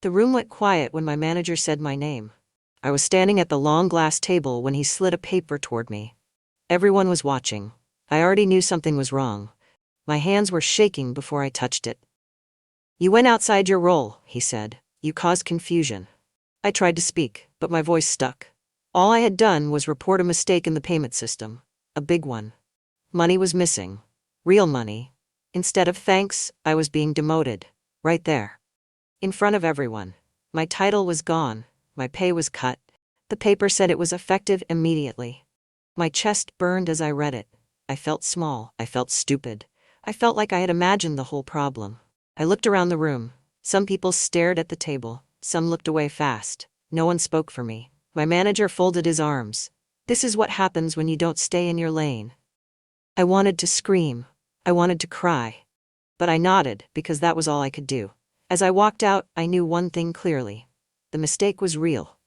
The room went quiet when my manager said my name. I was standing at the long glass table when he slid a paper toward me. Everyone was watching. I already knew something was wrong. My hands were shaking before I touched it. "You went outside your role," he said. "You caused confusion." I tried to speak, but my voice stuck. All I had done was report a mistake in the payment system. A big one. Money was missing. Real money. Instead of thanks, I was being demoted. Right there. In front of everyone. My title was gone. My pay was cut. The paper said it was effective immediately. My chest burned as I read it. I felt small. I felt stupid. I felt like I had imagined the whole problem. I looked around the room. Some people stared at the table. Some looked away fast. No one spoke for me. My manager folded his arms. This is what happens when you don't stay in your lane. I wanted to scream. I wanted to cry. But I nodded because that was all I could do. As I walked out, I knew one thing clearly. The mistake was real.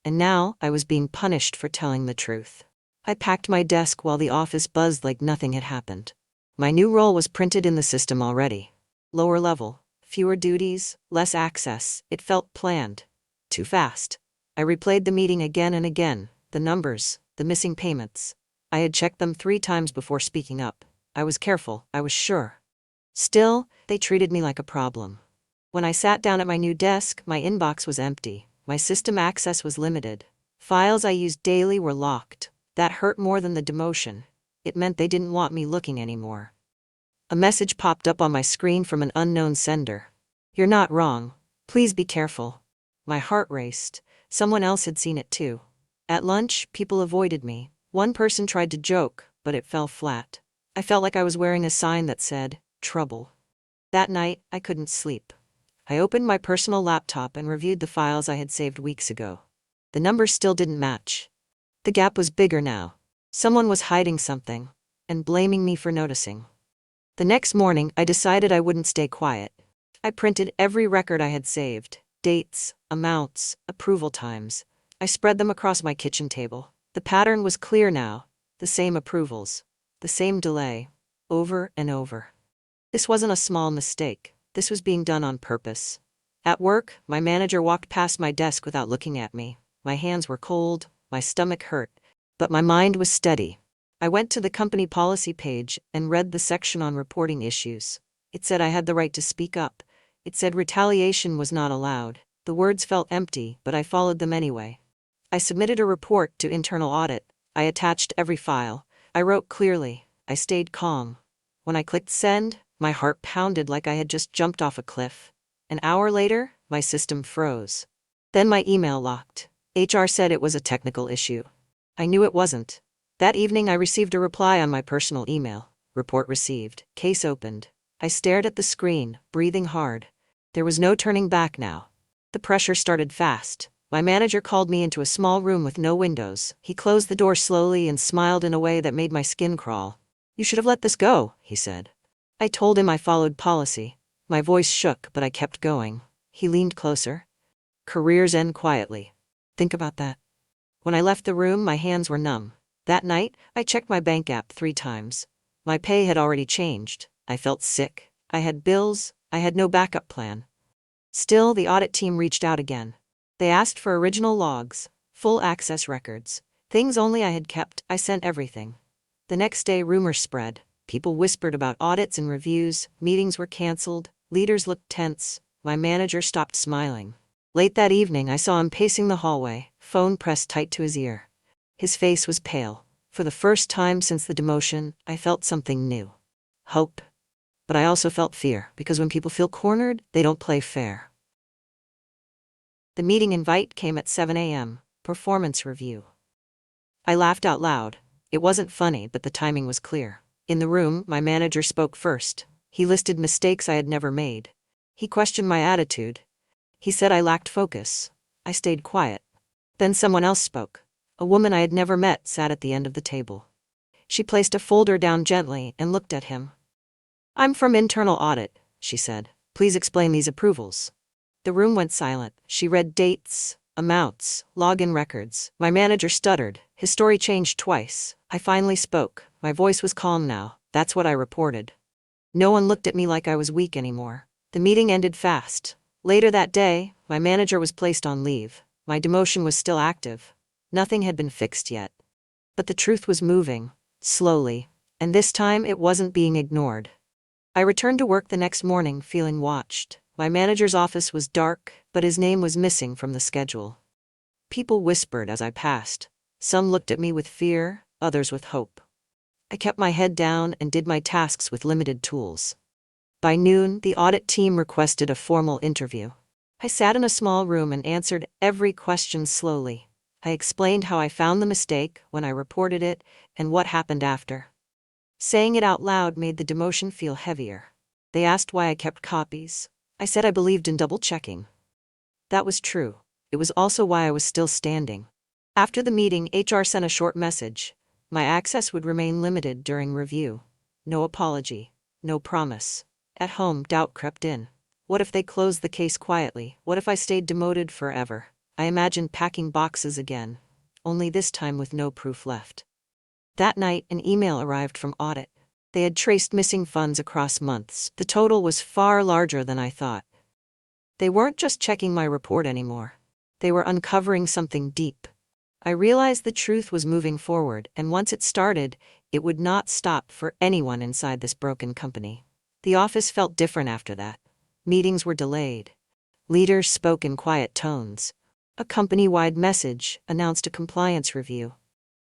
And now I was being punished for telling the truth. I packed my desk while the office buzzed like nothing had happened. My new role was printed in the system already. Lower level, fewer duties, less access. It felt planned. Too fast. I replayed the meeting again and again. The numbers, the missing payments. I had checked them 3 times before speaking up. I was careful, I was sure. Still, they treated me like a problem. When I sat down at my new desk, my inbox was empty. My system access was limited. Files I used daily were locked. That hurt more than the demotion. It meant they didn't want me looking anymore. A message popped up on my screen from an unknown sender. "You're not wrong. Please be careful." My heart raced. Someone else had seen it too. At lunch, people avoided me. One person tried to joke, but it fell flat. I felt like I was wearing a sign that said, "Trouble." That night, I couldn't sleep. I opened my personal laptop and reviewed the files I had saved weeks ago. The numbers still didn't match. The gap was bigger now. Someone was hiding something, and blaming me for noticing. The next morning, I decided I wouldn't stay quiet. I printed every record I had saved, dates, amounts, approval times. I spread them across my kitchen table. The pattern was clear now. The same approvals. The same delay. Over and over. This wasn't a small mistake. This was being done on purpose. At work, my manager walked past my desk without looking at me. My hands were cold, my stomach hurt, but my mind was steady. I went to the company policy page and read the section on reporting issues. It said I had the right to speak up. It said retaliation was not allowed. The words felt empty, but I followed them anyway. I submitted a report to internal audit. I attached every file. I wrote clearly. I stayed calm. When I clicked send, my heart pounded like I had just jumped off a cliff. An hour later, my system froze. Then my email locked. HR said it was a technical issue. I knew it wasn't. That evening I received a reply on my personal email. Report received. Case opened. I stared at the screen, breathing hard. There was no turning back now. The pressure started fast. My manager called me into a small room with no windows. He closed the door slowly and smiled in a way that made my skin crawl. "You should have let this go," he said. I told him I followed policy. My voice shook, but I kept going. He leaned closer. "Careers end quietly. Think about that." When I left the room, my hands were numb. That night, I checked my bank app 3 times. My pay had already changed. I felt sick. I had bills. I had no backup plan. Still, the audit team reached out again. They asked for original logs, full access records, things only I had kept. I sent everything. The next day, rumors spread. People whispered about audits and reviews. Meetings were canceled. Leaders looked tense. My manager stopped smiling. Late that evening, I saw him pacing the hallway, phone pressed tight to his ear. His face was pale. For the first time since the demotion, I felt something new. Hope. But I also felt fear, because when people feel cornered, they don't play fair. The meeting invite came at 7 a.m., performance review. I laughed out loud. It wasn't funny, but the timing was clear. In the room, my manager spoke first. He listed mistakes I had never made. He questioned my attitude. He said I lacked focus. I stayed quiet. Then someone else spoke. A woman I had never met sat at the end of the table. She placed a folder down gently and looked at him. "I'm from internal audit," she said. "Please explain these approvals." The room went silent. She read dates, amounts, login records. My manager stuttered. His story changed twice. I finally spoke. My voice was calm now. That's what I reported. No one looked at me like I was weak anymore. The meeting ended fast. Later that day, My manager was placed on leave. My demotion was still active. Nothing had been fixed yet. But the truth was moving, slowly, and this time it wasn't being ignored. I returned to work the next morning feeling watched. My manager's office was dark, but his name was missing from the schedule. People whispered as I passed. Some looked at me with fear, others with hope. I kept my head down and did my tasks with limited tools. By noon, the audit team requested a formal interview. I sat in a small room and answered every question slowly. I explained how I found the mistake, when I reported it, and what happened after. Saying it out loud made the demotion feel heavier. They asked why I kept copies. I said I believed in double-checking. That was true. It was also why I was still standing. After the meeting, HR sent a short message. My access would remain limited during review. No apology. No promise. At home, doubt crept in. What if they closed the case quietly? What if I stayed demoted forever? I imagined packing boxes again, only this time with no proof left. That night, an email arrived from audit. They had traced missing funds across months. The total was far larger than I thought. They weren't just checking my report anymore. They were uncovering something deep. I realized the truth was moving forward, and once it started, it would not stop for anyone inside this broken company. The office felt different after that. Meetings were delayed. Leaders spoke in quiet tones. A company-wide message announced a compliance review.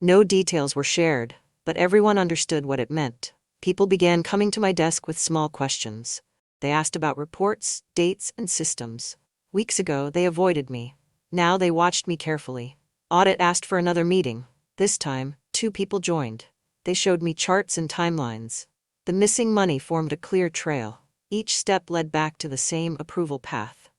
No details were shared, but everyone understood what it meant. People began coming to my desk with small questions. They asked about reports, dates, and systems. Weeks ago, they avoided me. Now they watched me carefully. Audit asked for another meeting. This time, 2 people joined. They showed me charts and timelines. The missing money formed a clear trail. Each step led back to the same approval path.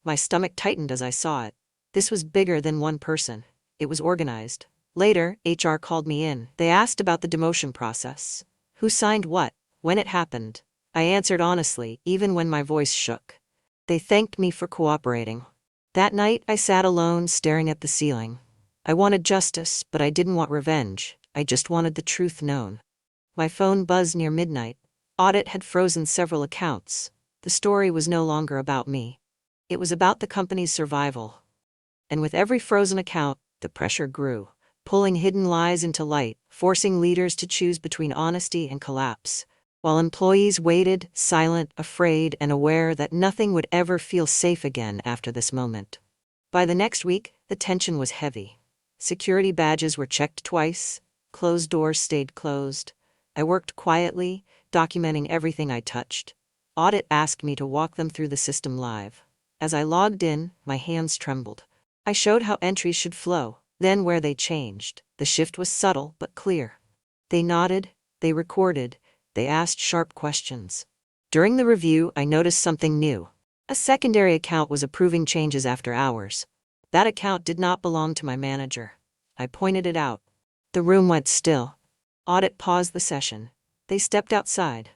My stomach tightened as I saw it. This was bigger than one person. It was organized. Later, HR called me in. They asked about the demotion process. Who signed what? When it happened? I answered honestly, even when my voice shook. They thanked me for cooperating. That night, I sat alone, staring at the ceiling. I wanted justice, but I didn't want revenge. I just wanted the truth known. My phone buzzed near midnight. Audit had frozen several accounts. The story was no longer about me. It was about the company's survival. And with every frozen account, the pressure grew, pulling hidden lies into light, forcing leaders to choose between honesty and collapse, while employees waited, silent, afraid, and aware that nothing would ever feel safe again after this moment. By the next week, the tension was heavy. Security badges were checked twice, closed doors stayed closed. I worked quietly, documenting everything I touched. Audit asked me to walk them through the system live. As I logged in, my hands trembled. I showed how entries should flow, then where they changed. The shift was subtle but clear. They nodded, they recorded, they asked sharp questions. During the review, I noticed something new. A secondary account was approving changes after hours. That account did not belong to my manager. I pointed it out. The room went still. Audit paused the session. They stepped outside.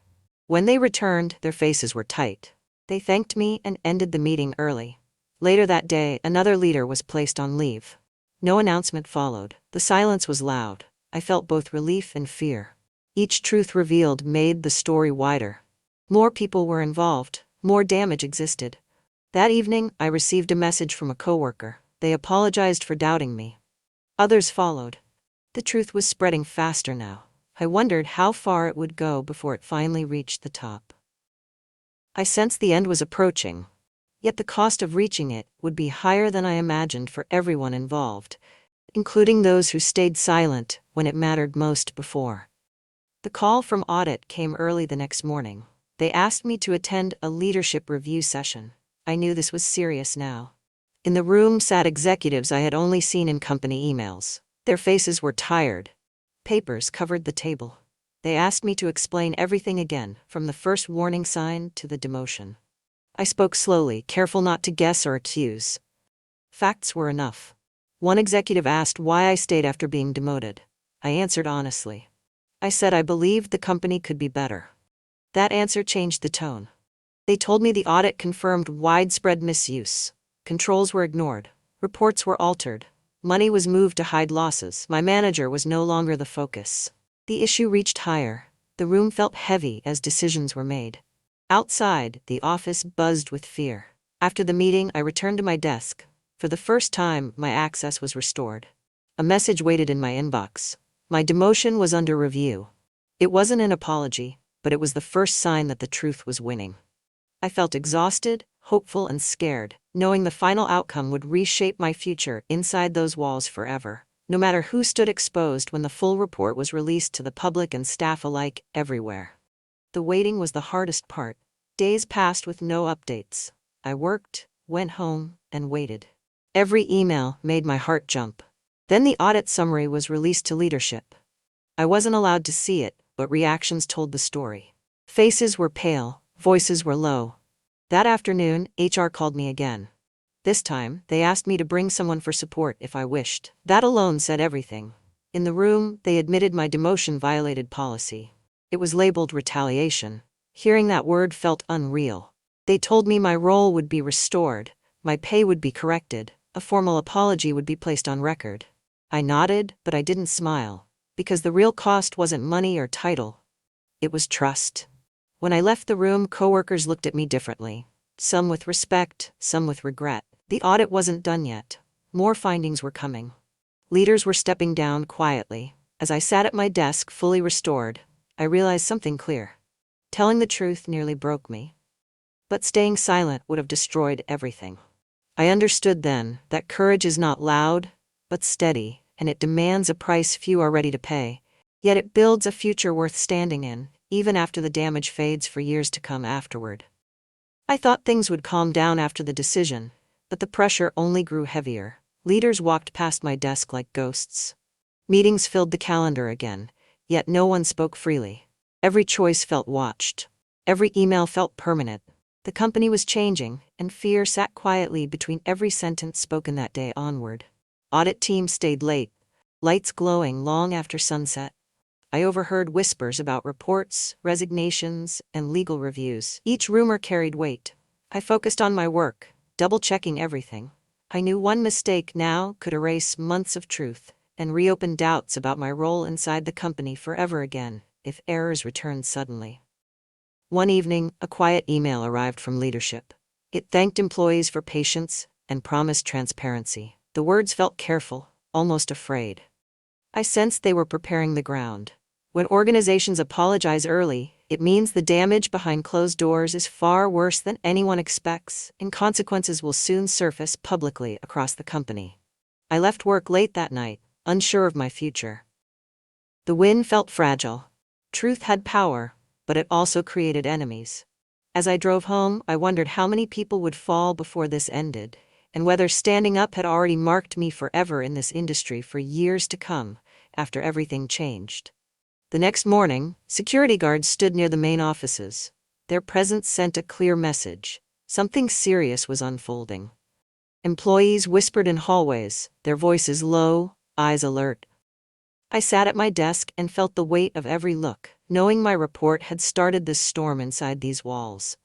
When they returned, their faces were tight. They thanked me and ended the meeting early. Later that day, another leader was placed on leave. No announcement followed. The silence was loud. I felt both relief and fear. Each truth revealed made the story wider. More people were involved. More damage existed. That evening, I received a message from a coworker. They apologized for doubting me. Others followed. The truth was spreading faster now. I wondered how far it would go before it finally reached the top. I sensed the end was approaching. Yet the cost of reaching it would be higher than I imagined for everyone involved, including those who stayed silent when it mattered most before. The call from audit came early the next morning. They asked me to attend a leadership review session. I knew this was serious now. In the room sat executives I had only seen in company emails. Their faces were tired. Papers covered the table. They asked me to explain everything again, from the first warning sign to the demotion. I spoke slowly, careful not to guess or accuse. Facts were enough. One executive asked why I stayed after being demoted. I answered honestly. I said I believed the company could be better. That answer changed the tone. They told me the audit confirmed widespread misuse. Controls were ignored. Reports were altered. Money was moved to hide losses. My manager was no longer the focus. The issue reached higher. The room felt heavy as decisions were made. Outside, the office buzzed with fear. After the meeting, I returned to my desk. For the first time, my access was restored. A message waited in my inbox. My demotion was under review. It wasn't an apology, but it was the first sign that the truth was winning. I felt exhausted, hopeful, and scared, knowing the final outcome would reshape my future inside those walls forever, no matter who stood exposed when the full report was released to the public and staff alike everywhere. The waiting was the hardest part. Days passed with no updates. I worked, went home, and waited. Every email made my heart jump. Then the audit summary was released to leadership. I wasn't allowed to see it, but reactions told the story. Faces were pale, voices were low. That afternoon, HR called me again. This time, they asked me to bring someone for support if I wished. That alone said everything. In the room, they admitted my demotion violated policy. It was labeled retaliation. Hearing that word felt unreal. They told me my role would be restored, my pay would be corrected, a formal apology would be placed on record. I nodded, but I didn't smile, because the real cost wasn't money or title. It was trust. When I left the room, coworkers looked at me differently. Some with respect, some with regret. The audit wasn't done yet. More findings were coming. Leaders were stepping down quietly. As I sat at my desk, fully restored, I realized something clear. Telling the truth nearly broke me. But staying silent would have destroyed everything. I understood then that courage is not loud, but steady, and it demands a price few are ready to pay. Yet it builds a future worth standing in, even after the damage fades for years to come afterward. I thought things would calm down after the decision, but the pressure only grew heavier. Leaders walked past my desk like ghosts. Meetings filled the calendar again, yet no one spoke freely. Every choice felt watched. Every email felt permanent. The company was changing, and fear sat quietly between every sentence spoken that day onward. Audit team stayed late, lights glowing long after sunset. I overheard whispers about reports, resignations, and legal reviews. Each rumor carried weight. I focused on my work, double-checking everything. I knew one mistake now could erase months of truth and reopen doubts about my role inside the company forever again, if errors returned suddenly. One evening, a quiet email arrived from leadership. It thanked employees for patience and promised transparency. The words felt careful, almost afraid. I sensed they were preparing the ground. When organizations apologize early, it means the damage behind closed doors is far worse than anyone expects, and consequences will soon surface publicly across the company. I left work late that night, unsure of my future. The win felt fragile. Truth had power, but it also created enemies. As I drove home, I wondered how many people would fall before this ended, and whether standing up had already marked me forever in this industry for years to come, after everything changed. The next morning, security guards stood near the main offices. Their presence sent a clear message. Something serious was unfolding. Employees whispered in hallways, their voices low, eyes alert. I sat at my desk and felt the weight of every look, knowing my report had started this storm inside these walls.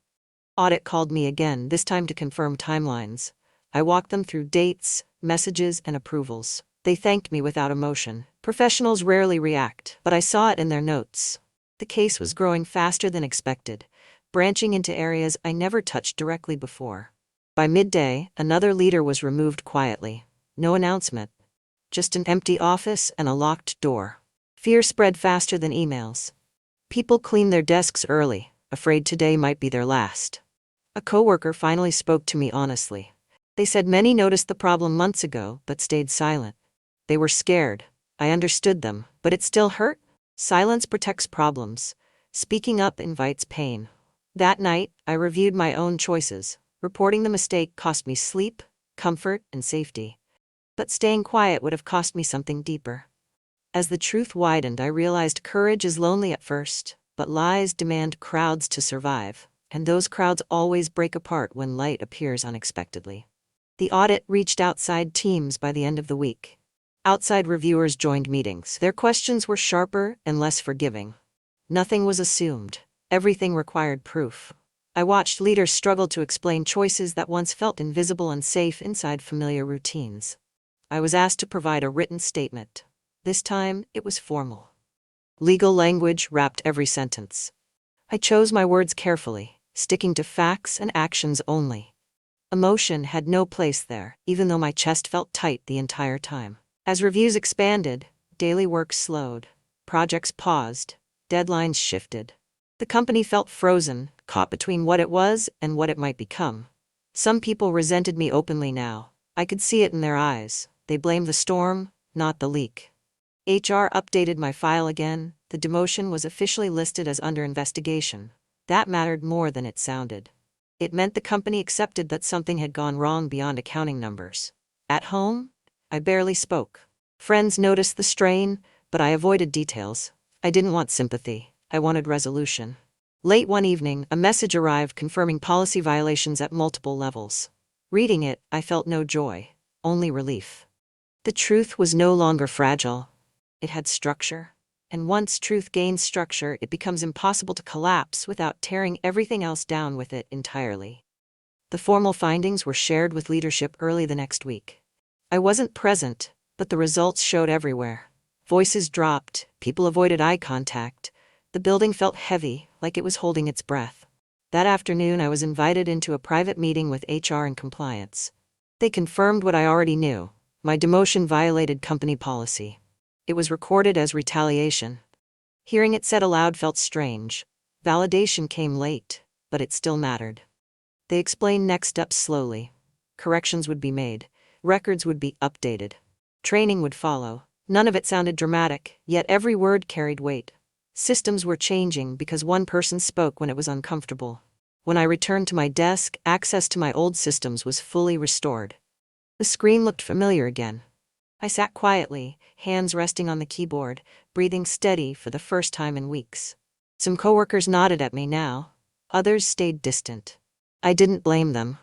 Audit called me again, this time to confirm timelines. I walked them through dates, messages, and approvals. They thanked me without emotion. Professionals rarely react, but I saw it in their notes. The case was growing faster than expected, branching into areas I never touched directly before. By midday, another leader was removed quietly. No announcement. Just an empty office and a locked door. Fear spread faster than emails. People cleaned their desks early, afraid today might be their last. A coworker finally spoke to me honestly. They said many noticed the problem months ago but stayed silent. They were scared. I understood them, but it still hurt. Silence protects problems. Speaking up invites pain. That night, I reviewed my own choices. Reporting the mistake cost me sleep, comfort, and safety. But staying quiet would have cost me something deeper. As the truth widened, I realized courage is lonely at first, but lies demand crowds to survive, and those crowds always break apart when light appears unexpectedly. The audit reached outside teams by the end of the week. Outside reviewers joined meetings. Their questions were sharper and less forgiving. Nothing was assumed. Everything required proof. I watched leaders struggle to explain choices that once felt invisible and safe inside familiar routines. I was asked to provide a written statement. This time, it was formal. Legal language wrapped every sentence. I chose my words carefully, sticking to facts and actions only. Emotion had no place there, even though my chest felt tight the entire time. As reviews expanded, daily work slowed, projects paused, deadlines shifted. The company felt frozen, caught between what it was and what it might become. Some people resented me openly now. I could see it in their eyes. They blamed the storm, not the leak. HR updated my file again. The demotion was officially listed as under investigation. That mattered more than it sounded. It meant the company accepted that something had gone wrong beyond accounting numbers. At home, I barely spoke. Friends noticed the strain, but I avoided details. I didn't want sympathy. I wanted resolution. Late one evening, a message arrived confirming policy violations at multiple levels. Reading it, I felt no joy, only relief. The truth was no longer fragile. It had structure. And once truth gains structure, it becomes impossible to collapse without tearing everything else down with it entirely. The formal findings were shared with leadership early the next week. I wasn't present, but the results showed everywhere. Voices dropped, people avoided eye contact. The building felt heavy, like it was holding its breath. That afternoon, I was invited into a private meeting with HR and compliance. They confirmed what I already knew. My demotion violated company policy. It was recorded as retaliation. Hearing it said aloud felt strange. Validation came late, but it still mattered. They explained next steps slowly. Corrections would be made. Records would be updated. Training would follow. None of it sounded dramatic, yet every word carried weight. Systems were changing because one person spoke when it was uncomfortable. When I returned to my desk, access to my old systems was fully restored. The screen looked familiar again. I sat quietly, hands resting on the keyboard, breathing steady for the first time in weeks. Some coworkers nodded at me now. Others stayed distant. I didn't blame them.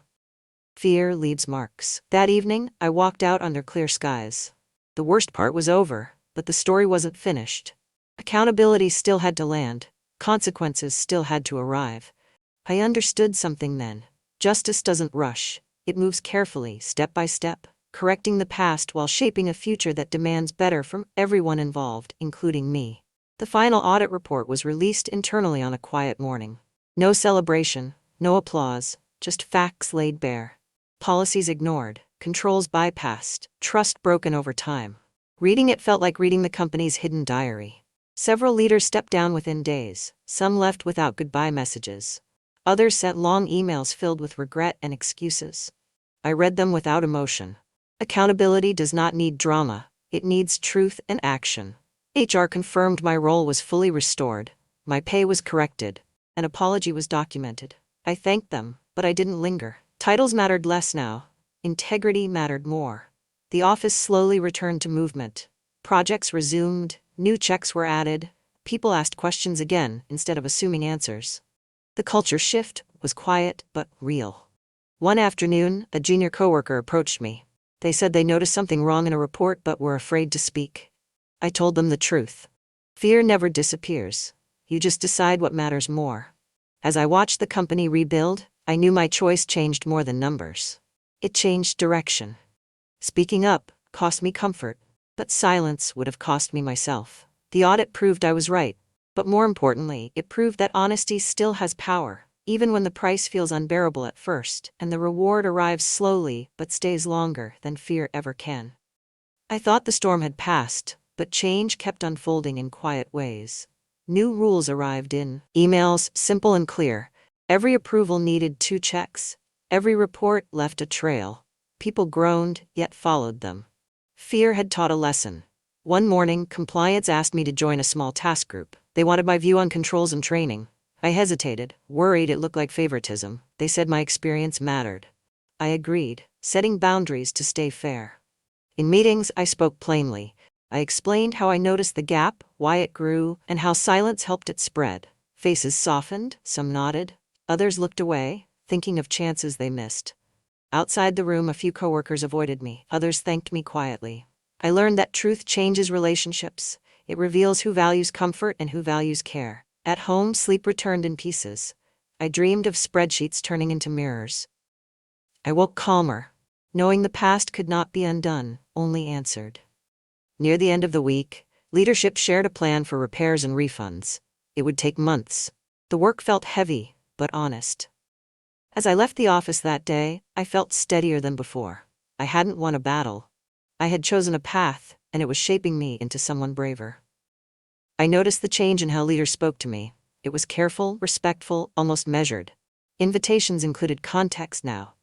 Fear leaves marks. That evening, I walked out under clear skies. The worst part was over, but the story wasn't finished. Accountability still had to land. Consequences still had to arrive. I understood something then. Justice doesn't rush. It moves carefully, step by step, correcting the past while shaping a future that demands better from everyone involved, including me. The final audit report was released internally on a quiet morning. No celebration, no applause, just facts laid bare. Policies ignored, controls bypassed, trust broken over time. Reading it felt like reading the company's hidden diary. Several leaders stepped down within days. Some left without goodbye messages. Others sent long emails filled with regret and excuses. I read them without emotion. Accountability does not need drama, it needs truth and action. HR confirmed my role was fully restored. My pay was corrected. An apology was documented. I thanked them, but I didn't linger. Titles mattered less now. Integrity mattered more. The office slowly returned to movement. Projects resumed, new checks were added. People asked questions again instead of assuming answers. The culture shift was quiet but real. One afternoon, a junior coworker approached me. They said they noticed something wrong in a report but were afraid to speak. I told them the truth. Fear never disappears. You just decide what matters more. As I watched the company rebuild, I knew my choice changed more than numbers. It changed direction. Speaking up cost me comfort, but silence would have cost me myself. The audit proved I was right, but more importantly, it proved that honesty still has power, even when the price feels unbearable at first, and the reward arrives slowly but stays longer than fear ever can. I thought the storm had passed, but change kept unfolding in quiet ways. New rules arrived in emails, simple and clear. Every approval needed 2 checks. Every report left a trail. People groaned, yet followed them. Fear had taught a lesson. One morning, compliance asked me to join a small task group. They wanted my view on controls and training. I hesitated, worried it looked like favoritism. They said my experience mattered. I agreed, setting boundaries to stay fair. In meetings, I spoke plainly. I explained how I noticed the gap, why it grew, and how silence helped it spread. Faces softened, some nodded, others looked away, thinking of chances they missed. Outside the room, a few coworkers avoided me, others thanked me quietly. I learned that truth changes relationships. It reveals who values comfort and who values care. At home, sleep returned in pieces. I dreamed of spreadsheets turning into mirrors. I woke calmer, knowing the past could not be undone, only answered. Near the end of the week, leadership shared a plan for repairs and refunds. It would take months. The work felt heavy, but honest. As I left the office that day, I felt steadier than before. I hadn't won a battle. I had chosen a path, and it was shaping me into someone braver. I noticed the change in how leaders spoke to me. It was careful, respectful, almost measured. Invitations included context now.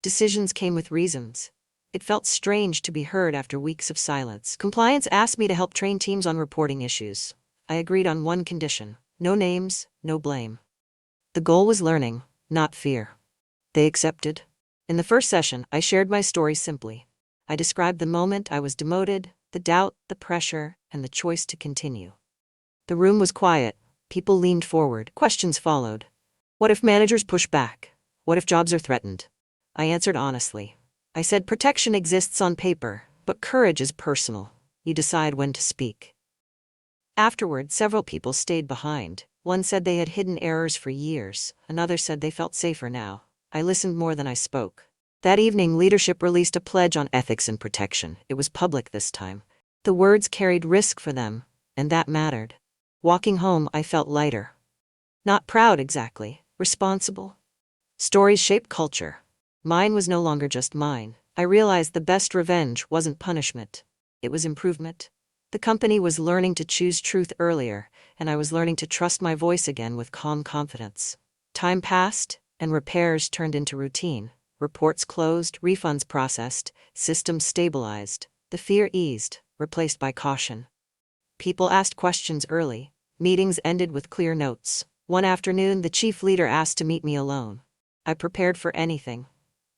Decisions came with reasons. It felt strange to be heard after weeks of silence. Compliance asked me to help train teams on reporting issues. I agreed on one condition: no names, no blame. The goal was learning, not fear. They accepted. In the first session, I shared my story simply. I described the moment I was demoted, the doubt, the pressure, and the choice to continue. The room was quiet. People leaned forward. Questions followed. What if managers push back? What if jobs are threatened? I answered honestly. I said protection exists on paper, but courage is personal. You decide when to speak. Afterward, several people stayed behind. One said they had hidden errors for years. Another said they felt safer now. I listened more than I spoke. That evening, leadership released a pledge on ethics and protection. It was public this time. The words carried risk for them, and that mattered. Walking home, I felt lighter. Not proud exactly, responsible. Stories shape culture. Mine was no longer just mine. I realized the best revenge wasn't punishment. It was improvement. The company was learning to choose truth earlier, and I was learning to trust my voice again with calm confidence. Time passed, and repairs turned into routine. Reports closed, refunds processed, systems stabilized. The fear eased, replaced by caution. People asked questions early. Meetings ended with clear notes. One afternoon, the chief leader asked to meet me alone. I prepared for anything.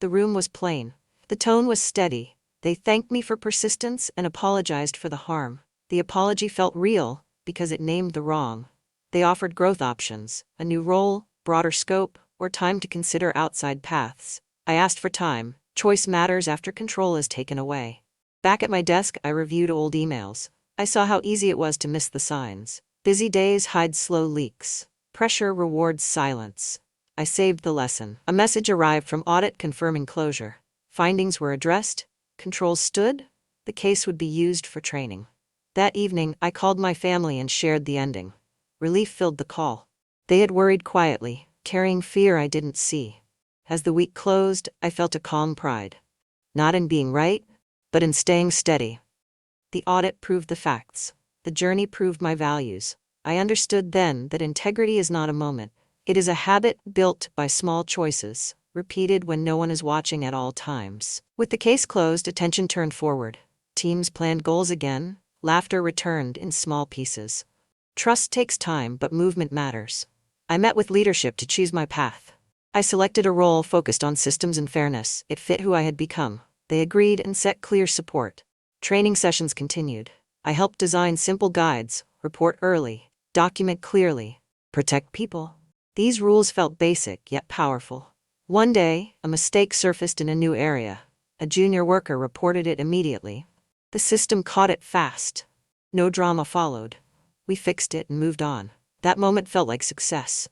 The room was plain. The tone was steady. They thanked me for persistence and apologized for the harm. The apology felt real because it named the wrong. They offered growth options, a new role, broader scope, or time to consider outside paths. I asked for time. Choice matters after control is taken away. Back at my desk, I reviewed old emails. I saw how easy it was to miss the signs. Busy days hide slow leaks. Pressure rewards silence. I saved the lesson. A message arrived from audit confirming closure. Findings were addressed. Controls stood. The case would be used for training. That evening, I called my family and shared the ending. Relief filled the call. They had worried quietly, carrying fear I didn't see. As the week closed, I felt a calm pride. Not in being right, but in staying steady. The audit proved the facts. The journey proved my values. I understood then that integrity is not a moment. It is a habit built by small choices, repeated when no one is watching at all times. With the case closed, attention turned forward. Teams planned goals again. Laughter returned in small pieces. Trust takes time, but movement matters. I met with leadership to choose my path. I selected a role focused on systems and fairness. It fit who I had become. They agreed and set clear support. Training sessions continued. I helped design simple guides: report early, document clearly, protect people. These rules felt basic yet powerful. One day, a mistake surfaced in a new area. A junior worker reported it immediately. The system caught it fast. No drama followed. We fixed it and moved on. That moment felt like success.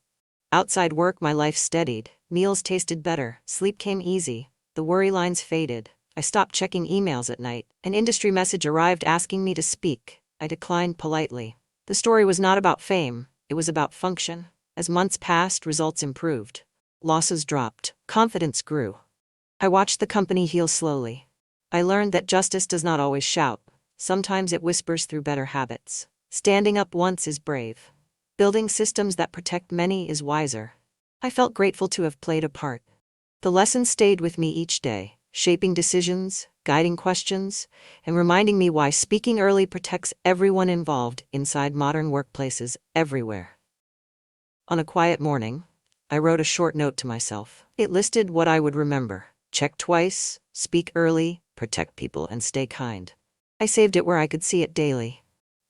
Outside work, my life steadied. Meals tasted better. Sleep came easy. The worry lines faded. I stopped checking emails at night. An industry message arrived asking me to speak. I declined politely. The story was not about fame. It was about function. As months passed, results improved. Losses dropped. Confidence grew. I watched the company heal slowly. I learned that justice does not always shout. Sometimes it whispers through better habits. Standing up once is brave. Building systems that protect many is wiser. I felt grateful to have played a part. The lesson stayed with me each day, shaping decisions, guiding questions, and reminding me why speaking early protects everyone involved inside modern workplaces everywhere. On a quiet morning, I wrote a short note to myself. It listed what I would remember: check twice, speak early, protect people, and stay kind. I saved it where I could see it daily.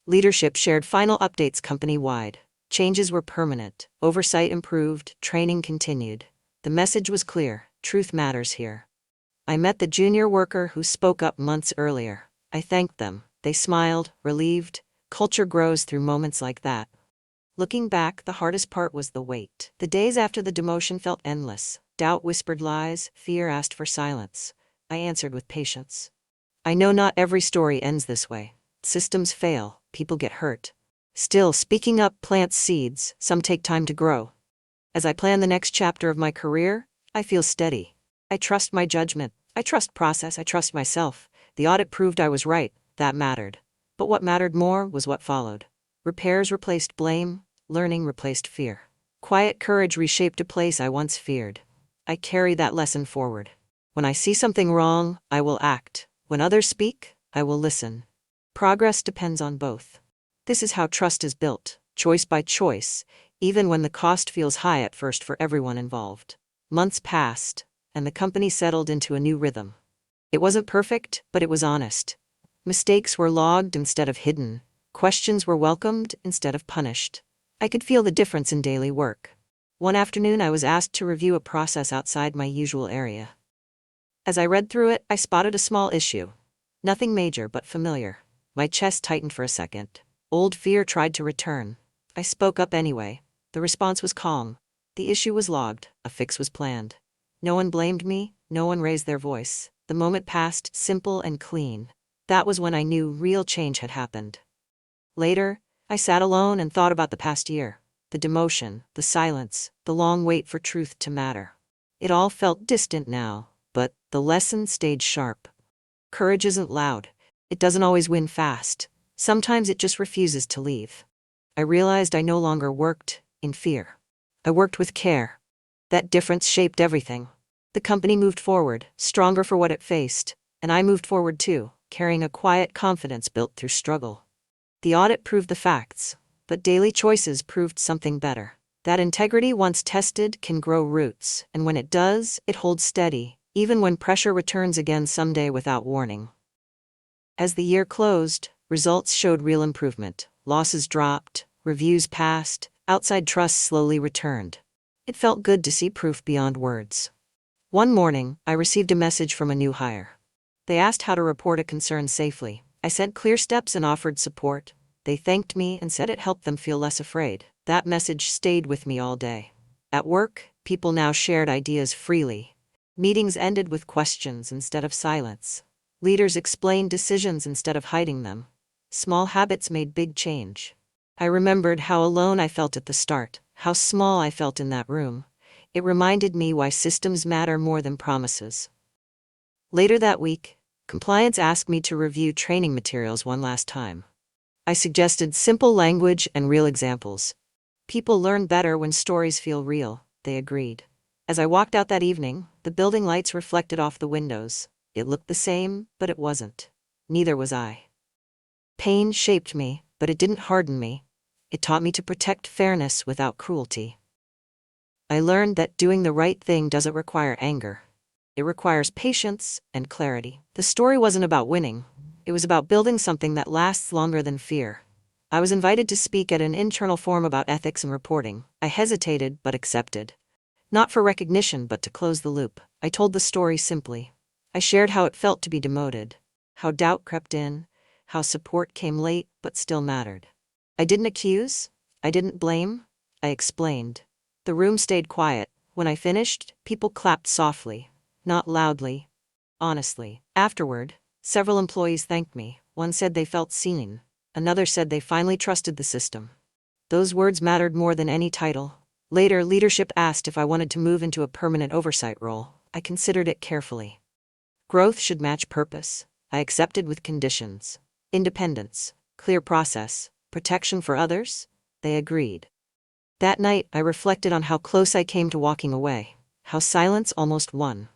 Leadership shared final updates company-wide. Changes were permanent. Oversight improved. Training continued. The message was clear: truth matters here. I met the junior worker who spoke up months earlier. I thanked them. They smiled, relieved. Culture grows through moments like that. Looking back, the hardest part was the wait. The days after the demotion felt endless. Doubt whispered lies. Fear asked for silence. I answered with patience. I know not every story ends this way. Systems fail. People get hurt. Still, speaking up plants seeds. Some take time to grow. As I plan the next chapter of my career, I feel steady. I trust my judgment. I trust process. I trust myself. The audit proved I was right. That mattered. But what mattered more was what followed. Repairs replaced blame. Learning replaced fear. Quiet courage reshaped a place I once feared. I carry that lesson forward. When I see something wrong, I will act. When others speak, I will listen. Progress depends on both. This is how trust is built, choice by choice, even when the cost feels high at first for everyone involved. Months passed, and the company settled into a new rhythm. It wasn't perfect, but it was honest. Mistakes were logged instead of hidden. Questions were welcomed instead of punished. I could feel the difference in daily work. One afternoon I was asked to review a process outside my usual area. As I read through it, I spotted a small issue. Nothing major but familiar. My chest tightened for a second. Old fear tried to return. I spoke up anyway. The response was calm. The issue was logged. A fix was planned. No one blamed me. No one raised their voice. The moment passed, simple and clean. That was when I knew real change had happened. Later, I sat alone and thought about the past year. The demotion, the silence, the long wait for truth to matter. It all felt distant now, but the lesson stayed sharp. Courage isn't loud. It doesn't always win fast. Sometimes it just refuses to leave. I realized I no longer worked in fear. I worked with care. That difference shaped everything. The company moved forward, stronger for what it faced, and I moved forward too, carrying a quiet confidence built through struggle. The audit proved the facts, but daily choices proved something better. That integrity, once tested, can grow roots, and when it does, it holds steady, even when pressure returns again someday without warning. As the year closed, results showed real improvement. Losses dropped, reviews passed, outside trust slowly returned. It felt good to see proof beyond words. One morning, I received a message from a new hire. They asked how to report a concern safely. I sent clear steps and offered support. They thanked me and said it helped them feel less afraid. That message stayed with me all day. At work, people now shared ideas freely. Meetings ended with questions instead of silence. Leaders explained decisions instead of hiding them. Small habits made big change. I remembered how alone I felt at the start, how small I felt in that room. It reminded me why systems matter more than promises. Later that week, compliance asked me to review training materials one last time. I suggested simple language and real examples. People learn better when stories feel real, they agreed. As I walked out that evening, the building lights reflected off the windows. It looked the same, but it wasn't. Neither was I. Pain shaped me, but it didn't harden me. It taught me to protect fairness without cruelty. I learned that doing the right thing doesn't require anger. It requires patience and clarity. The story wasn't about winning. It was about building something that lasts longer than fear. I was invited to speak at an internal forum about ethics and reporting. I hesitated but accepted. Not for recognition but to close the loop. I told the story simply. I shared how it felt to be demoted, how doubt crept in, how support came late but still mattered. I didn't accuse, I didn't blame, I explained. The room stayed quiet. When I finished, people clapped softly, not loudly, honestly. Afterward, several employees thanked me. One said they felt seen. Another said they finally trusted the system. Those words mattered more than any title. Later, leadership asked if I wanted to move into a permanent oversight role. I considered it carefully. Growth should match purpose. I accepted with conditions. Independence, clear process, protection for others. They agreed. That night, I reflected on how close I came to walking away, how silence almost won,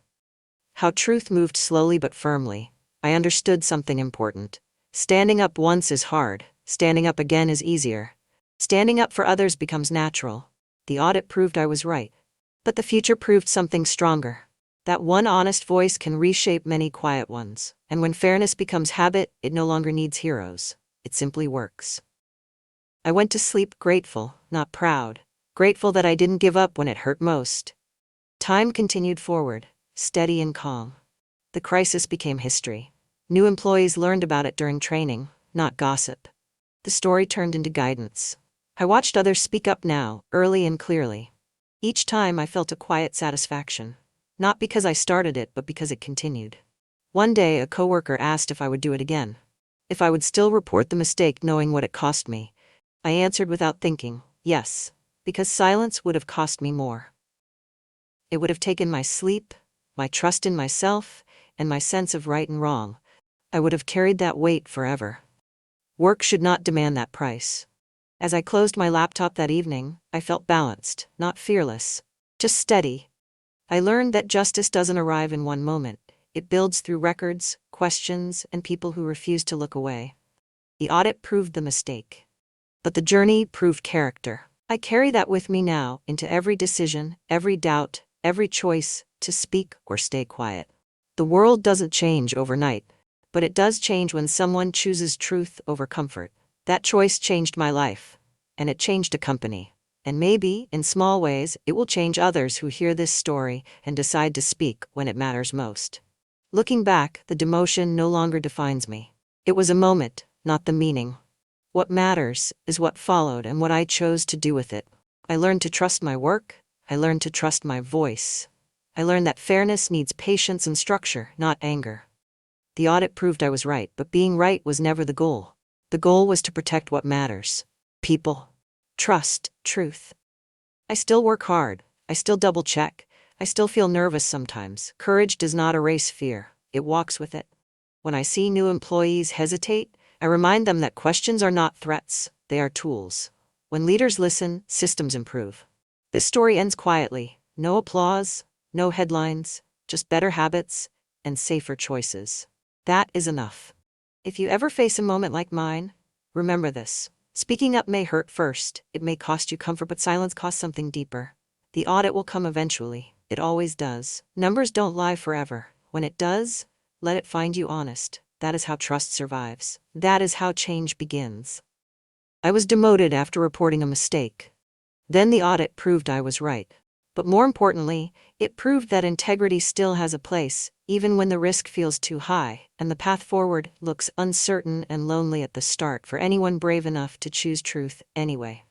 how truth moved slowly but firmly. I understood something important. Standing up once is hard, standing up again is easier. Standing up for others becomes natural. The audit proved I was right. But the future proved something stronger. That one honest voice can reshape many quiet ones. And when fairness becomes habit, it no longer needs heroes. It simply works. I went to sleep grateful, not proud. Grateful that I didn't give up when it hurt most. Time continued forward, steady and calm. The crisis became history. New employees learned about it during training, not gossip. The story turned into guidance. I watched others speak up now, early and clearly. Each time I felt a quiet satisfaction. Not because I started it, but because it continued. One day, a coworker asked if I would do it again. If I would still report the mistake knowing what it cost me. I answered without thinking, yes, because silence would have cost me more. It would have taken my sleep, my trust in myself, and my sense of right and wrong. I would have carried that weight forever. Work should not demand that price. As I closed my laptop that evening, I felt balanced, not fearless, just steady. I learned that justice doesn't arrive in one moment. It builds through records, questions, and people who refuse to look away. The audit proved the mistake. But the journey proved character. I carry that with me now, into every decision, every doubt, every choice, to speak or stay quiet. The world doesn't change overnight, but it does change when someone chooses truth over comfort. That choice changed my life, and it changed a company. And maybe, in small ways, it will change others who hear this story and decide to speak when it matters most. Looking back, the demotion no longer defines me. It was a moment, not the meaning. What matters is what followed and what I chose to do with it. I learned to trust my work. I learned to trust my voice. I learned that fairness needs patience and structure, not anger. The audit proved I was right, but being right was never the goal. The goal was to protect what matters. People. Trust, truth. I still work hard. I still double-check. I still feel nervous sometimes. Courage does not erase fear. It walks with it. When I see new employees hesitate, I remind them that questions are not threats, they are tools. When leaders listen, systems improve. This story ends quietly. No applause, no headlines, just better habits and safer choices. That is enough. If you ever face a moment like mine, remember this. Speaking up may hurt first, it may cost you comfort, but silence costs something deeper. The audit will come eventually. It always does. Numbers don't lie forever. When it does, let it find you honest. That is how trust survives. That is how change begins. I was demoted after reporting a mistake. Then the audit proved I was right. But more importantly, it proved that integrity still has a place, even when the risk feels too high, and the path forward looks uncertain and lonely at the start for anyone brave enough to choose truth anyway.